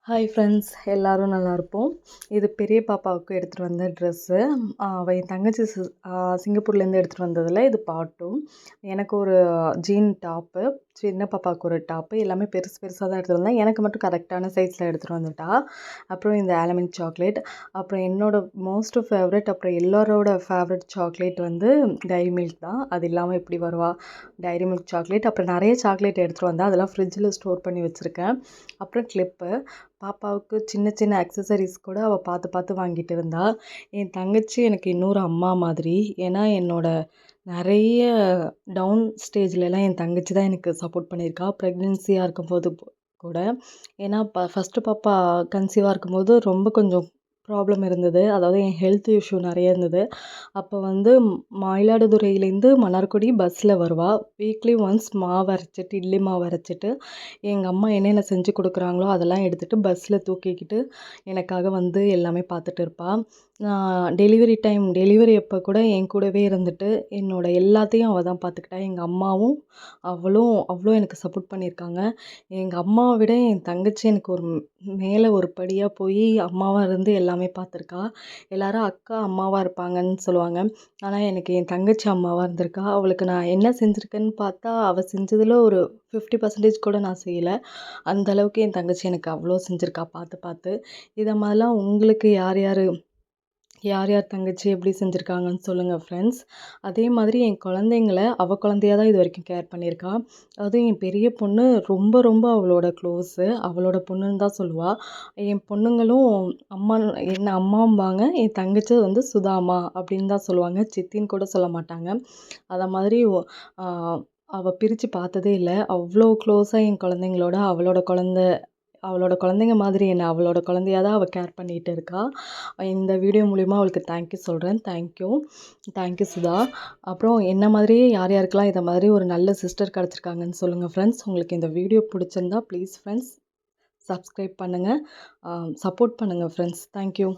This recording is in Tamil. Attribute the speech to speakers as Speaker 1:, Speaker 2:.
Speaker 1: ஹாய் ஃப்ரெண்ட்ஸ், எல்லோரும் நல்லாயிருப்போம். இது பெரிய பாப்பாவுக்கு எடுத்துகிட்டு வந்த ட்ரெஸ்ஸு. அவள் என் தங்கச்சி சிங்கப்பூர்லேருந்து எடுத்துகிட்டு வந்ததில் இது பார்ட் 2. எனக்கு ஒரு ஜீன் டாப்பு, சின்ன பாப்பாவுக்கு ஒரு டாப்பு, எல்லாமே பெருசு பெருசாக தான் எடுத்துகிட்டு வந்தேன். எனக்கு மட்டும் கரெக்டான சைஸில் எடுத்துகிட்டு வந்துட்டா. அப்புறம் இந்த ஆல்மண்ட் சாக்லேட், அப்புறம் என்னோடய மோஸ்ட் ஃபேவரட், அப்புறம் எல்லோரோட ஃபேவரட் சாக்லேட் வந்து டைரி மில்க் தான். அது இல்லாமல் எப்படி வருவா? டைரி மில்க் சாக்லேட், அப்புறம் நிறைய சாக்லேட் எடுத்துகிட்டு வந்தேன். அதெல்லாம் ஃப்ரிட்ஜில் ஸ்டோர் பண்ணி வச்சுருக்கேன். அப்புறம் கிளிப்பு, பாப்பாவுக்கு சின்ன சின்ன அக்சசரிஸ் கூட அவள் பார்த்து பார்த்து வாங்கிட்டு இருந்தா. என் தங்கச்சி எனக்கு இன்னொரு அம்மா மாதிரி. ஏன்னா என்னோட நிறைய டவுன் ஸ்டேஜ்லலாம் என் தங்கச்சி தான் எனக்கு சப்போர்ட் பண்ணியிருக்கா. ப்ரெக்னென்சியாக இருக்கும்போது கூட. ஏன்னா ஃபஸ்ட்டு பாப்பா கன்சீவாக இருக்கும்போது ரொம்ப கொஞ்சம் ப்ராப்ளம் இருந்தது. அதாவது என் ஹெல்த் இஷ்யூ நிறைய இருந்தது. அப்போ வந்து மயிலாடுதுறையிலேருந்து மன்னார்குடி பஸ்ஸில் வருவா. வீக்லி ஒன்ஸ் மாவு அரைச்சிட்டு, இட்லி மாவு அரைச்சிட்டு, எங்கள் அம்மா என்னென்ன செஞ்சு கொடுக்குறாங்களோ அதெல்லாம் எடுத்துகிட்டு பஸ்ஸில் தூக்கிக்கிட்டு எனக்காக வந்து எல்லாமே பார்த்துட்டு இருப்பாள். நான் டெலிவரி அப்போ கூட என் கூடவே இருந்துட்டு என்னோட எல்லாத்தையும் அவள் தான் பார்த்துக்கிட்டா. எங்கள் அம்மாவும் அவ்வளோ எனக்கு சப்போர்ட் பண்ணியிருக்காங்க. எங்கள் அம்மாவை விட என் தங்கச்சி எனக்கு ஒரு மேலே ஒரு படியாக போய் அம்மாவாக இருந்து எல்லாமே பார்த்துருக்கா. எல்லாரும் அக்கா அம்மாவாக இருப்பாங்கன்னு சொல்லுவாங்க. ஆனால் எனக்கு என் தங்கச்சி அம்மாவாக இருந்திருக்கா. அவளுக்கு நான் என்ன செஞ்சுருக்கேன்னு பார்த்தா அவள் செஞ்சதில் ஒரு 50% கூட நான் செய்யலை. அந்தளவுக்கு என் தங்கச்சி எனக்கு அவ்வளோ செஞ்சுருக்கா பார்த்து பார்த்து. இதை மாதிரிலாம் உங்களுக்கு யார் யார் தங்கச்சி எப்படி செஞ்சுருக்காங்கன்னு சொல்லுங்கள் ஃப்ரெண்ட்ஸ். அதே மாதிரி என் குழந்தைங்கள அவள் குழந்தையா தான் இது வரைக்கும் கேர் பண்ணியிருக்கா. அதுவும் என் பெரிய பொண்ணு ரொம்ப ரொம்ப அவளோட க்ளோஸு. அவளோட பொண்ணுன்னு தான் சொல்லுவாள். என் பொண்ணுங்களும் அம்மா என்ன அம்மாம்பாங்க. என் தங்கச்சி வந்து சுதாம்மா அப்படின்னு தான் சொல்லுவாங்க. சித்தின்னு கூட சொல்ல மாட்டாங்க. அதை மாதிரி அவள் பிரித்து பார்த்ததே இல்லை. அவ்வளோ க்ளோஸாக என் குழந்தைங்களோட அவளோட குழந்தைங்க மாதிரி என்ன அவளோட குழந்தையா தான் அவள் கேர் பண்ணிகிட்டு இருக்கா. இந்த வீடியோ மூலிமா அவளுக்கு தேங்க்யூ சொல்கிறேன். தேங்க்யூ சுதா. அப்புறம் என்ன மாதிரியே யாருக்கெல்லாம் இதை மாதிரி ஒரு நல்ல சிஸ்டர் கிடச்சிருக்காங்கன்னு சொல்லுங்கள் ஃப்ரெண்ட்ஸ். உங்களுக்கு இந்த வீடியோ பிடிச்சிருந்தா ப்ளீஸ் ஃப்ரெண்ட்ஸ் சப்ஸ்கிரைப் பண்ணுங்கள், சப்போர்ட் பண்ணுங்கள் ஃப்ரெண்ட்ஸ். தேங்க்யூ.